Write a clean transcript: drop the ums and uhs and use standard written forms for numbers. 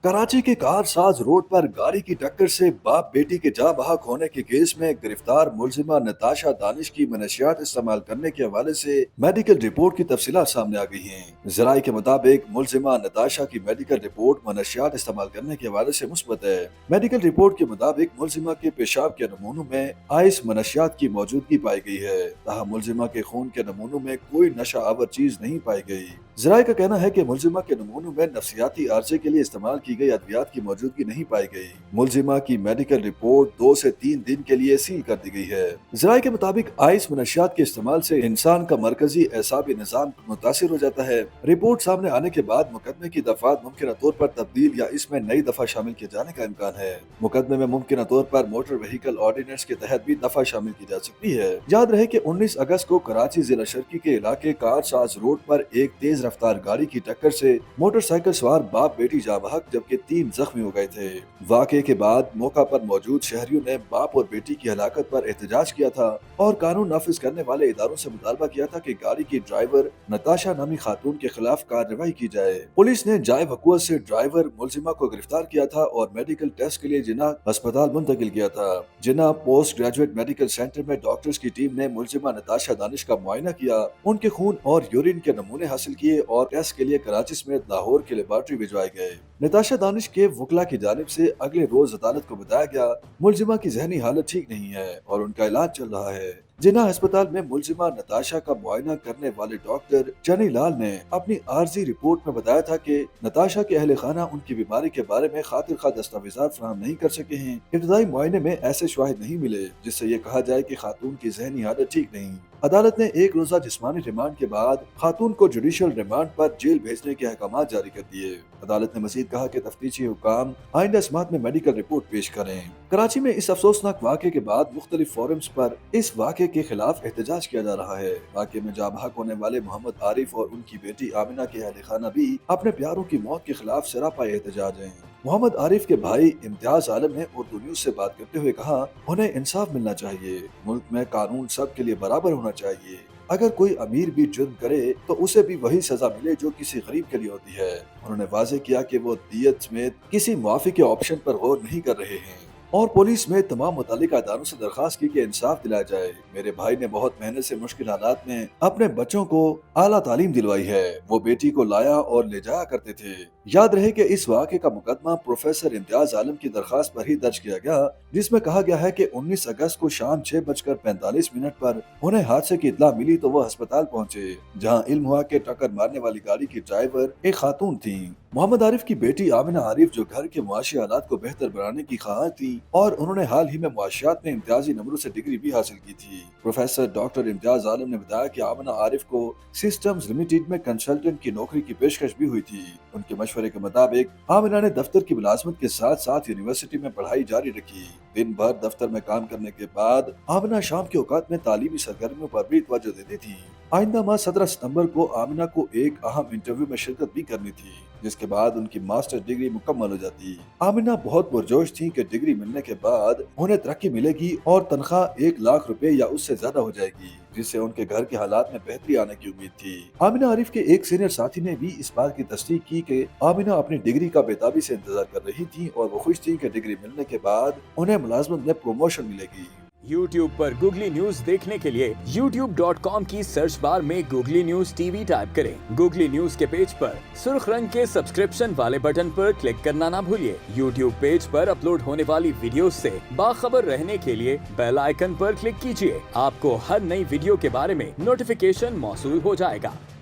कराची के कारसाज रोड पर गाड़ी की टक्कर से बाप बेटी के जाँ बहक होने के केस में गिरफ्तार मुलजिमा नताशा दानिश की मनशियात इस्तेमाल करने के हवाले से मेडिकल रिपोर्ट की तफसीलात सामने आ गई हैं। जराये के मुताबिक मुलजिमा नताशा की मेडिकल रिपोर्ट मनशियात इस्तेमाल करने के हवाले से मुस्बत है। मेडिकल रिपोर्ट के मुताबिक मुलजिमा के पेशाब के नमूनों में आइस मनशियात की मौजूदगी पाई गई है। ताहम मुलजिमा के खून के नमूनों में कोई नशा आवर चीज नहीं पाई गई। जराये का कहना है कि मुलजिमा के नमूनों में नफ्सियाती आर्जे के लिए इस्तेमाल की गई अद्वियात की मौजूदगी नहीं पाई गई। मुलजिमा की मेडिकल रिपोर्ट 2 से 3 दिन के लिए सील कर दी गई है। जराये के मुताबिक आइस मनशियात के इस्तेमाल से इंसान का मरकजी एसाबी निजाम मुतासिर हो जाता है। रिपोर्ट सामने आने के बाद मुकदमे की दफात मुमकिन तौर पर तब्दील या इसमें नई दफा शामिल किए जाने का इम्कान है। मुकदमे में मुमकिन तौर पर मोटर व्हीकल ऑर्डिनेंस के तहत भी दफा शामिल की जा सकती है। याद रहे कि 19 अगस्त को कराची जिला शर्की के इलाके कारसाज रोड पर एक तेज रफ्तार गाड़ी की टक्कर से मोटरसाइकिल सवार बाप बेटी जाँ बहक जबकि 3 जख्मी हो गए थे। वाक़े के बाद मौका पर मौजूद शहरियों ने बाप और बेटी की हलाकत पर एहतजाज किया था और कानून नाफिज करने वाले इदारों से मुतालबा किया था कि गाड़ी की ड्राइवर नताशा नामी खातून के खिलाफ कार्रवाई की जाए। पुलिस ने जाए वक़ूअत से ड्राइवर मुलजिमा को गिरफ्तार किया था और मेडिकल टेस्ट के लिए जिन्ना अस्पताल मुंतकिल किया था। जिन्ना पोस्ट ग्रेजुएट मेडिकल सेंटर में डॉक्टर्स की टीम ने मुलजिमा नताशा दानिश का मुआयना किया, उनके खून और यूरिन के नमूने हासिल किए और टेस्ट के लिए कराची समेत लाहौर की लेबॉर्ट्री भिजवाए गए। नताशा दानिश के वकला की जानिब से अगले रोज अदालत को बताया गया मुलजिमा की जहनी हालत ठीक नहीं है और उनका इलाज चल रहा है। जिन्ना अस्पताल में मुलजिमा नताशा का मुआयना करने वाले डॉक्टर चनी लाल ने अपनी आर्जी रिपोर्ट में बताया था कि नताशा के अहले खाना उनकी बीमारी के बारे में खातिर खा दस्तावेजात फराहम नहीं कर सके हैं। इब्तदाई मुआयने में ऐसे शवाहिद नहीं मिले जिससे ये कहा जाए कि खातून की जहनी हालत ठीक नहीं। अदालत ने एक रोजा जिस्मानी रिमांड के बाद खातून को जुडिशल रिमांड पर जेल भेजने के अहकामात जारी कर दिए। अदालत ने मजीद कहा कि तफ्तीशी हुकाम आइंदा समात में मेडिकल रिपोर्ट पेश करें। कराची में इस अफसोसनाक वाक़े के बाद मुख्तलिफ फोरम्स पर इस वाक़े के खिलाफ एहतजाज किया जा रहा है। वाक़े में जाँ बहक होने वाले मोहम्मद आरिफ और उनकी बेटी आमिना के अहले खाना भी अपने प्यारों की मौत के खिलाफ सरापा एहतजाज हैं। मोहम्मद आरिफ के भाई इम्तियाज आलम ने उर्दू न्यूज से बात करते हुए कहा, उन्हें इंसाफ मिलना चाहिए। मुल्क में कानून सब के लिए बराबर होना चाहिए। अगर कोई अमीर भी जुर्म करे तो उसे भी वही सजा मिले जो किसी गरीब के लिए होती है। उन्होंने वाज़ेह किया कि वो दियत समेत किसी मुआफ़ी के ऑप्शन पर गौर नहीं कर रहे हैं और पुलिस में तमाम मुतालिका अदालों से दरखास्त की कि इंसाफ दिलाया जाए। मेरे भाई ने बहुत मेहनत से मुश्किल हालात में अपने बच्चों को आला तालीम दिलवाई है। वो बेटी को लाया और ले जाया करते थे। याद रहे कि इस वाक़े का मुकदमा प्रोफेसर इम्तियाज आलम की दरखास्त पर ही दर्ज किया गया, जिसमें कहा गया है कि 19 अगस्त को शाम 6:45 पर उन्हें हादसे की इत्तला मिली तो वो अस्पताल पहुंचे, जहां इल्म हुआ कि टक्कर मारने वाली गाड़ी की ड्राइवर एक खातून थी। मोहम्मद आरिफ की बेटी आमिना आरिफ जो घर के मुआशी हालात को बेहतर बनाने की ख्वाह थी और उन्होंने हाल ही में मुआशियात में इम्तियाजी नंबरों से डिग्री भी हासिल की थी। प्रोफेसर डॉक्टर इम्तियाज आलम ने बताया कि आमिना आरिफ को सिस्टम्स लिमिटेड में कंसल्टेंट की नौकरी की पेशकश भी हुई थी। उनके मशवरे के मुताबिक आमिना ने दफ्तर की मुलाजमत के साथ साथ यूनिवर्सिटी में पढ़ाई जारी रखी। दिन भर दफ्तर में काम करने के बाद आमिना शाम के औकात में तालीमी सरगर्मियों पर भी तवज्जो देती थी। आइंदा माह 17 सितंबर को आमिना को एक अहम इंटरव्यू में शिरकत भी करनी थी, जिसके बाद उनकी मास्टर डिग्री मुकम्मल हो जाती। आमिना बहुत पुरजोश थी कि डिग्री मिलने के बाद उन्हें तरक्की मिलेगी और तनख्वाह 1 लाख रुपए या उससे ज्यादा हो जाएगी, जिससे उनके घर के हालात में बेहतरी आने की उम्मीद थी। आमिना आरिफ के एक सीनियर साथी ने भी इस बात की तस्दीक की कि आमिना अपनी डिग्री का बेताबी से इंतजार कर रही थी और वो खुश थी कि डिग्री मिलने के बाद उन्हें मुलाजमत में प्रमोशन मिलेगी। YouTube पर गूगली न्यूज देखने के लिए youtube.com की सर्च बार में गूगली न्यूज टीवी टाइप करें। गूगली न्यूज के पेज पर सुर्ख रंग के सब्सक्रिप्शन वाले बटन पर क्लिक करना ना भूलिए। YouTube पेज पर अपलोड होने वाली वीडियोस से बाखबर रहने के लिए बेल आइकन पर क्लिक कीजिए। आपको हर नई वीडियो के बारे में नोटिफिकेशन मौसूल हो जाएगा।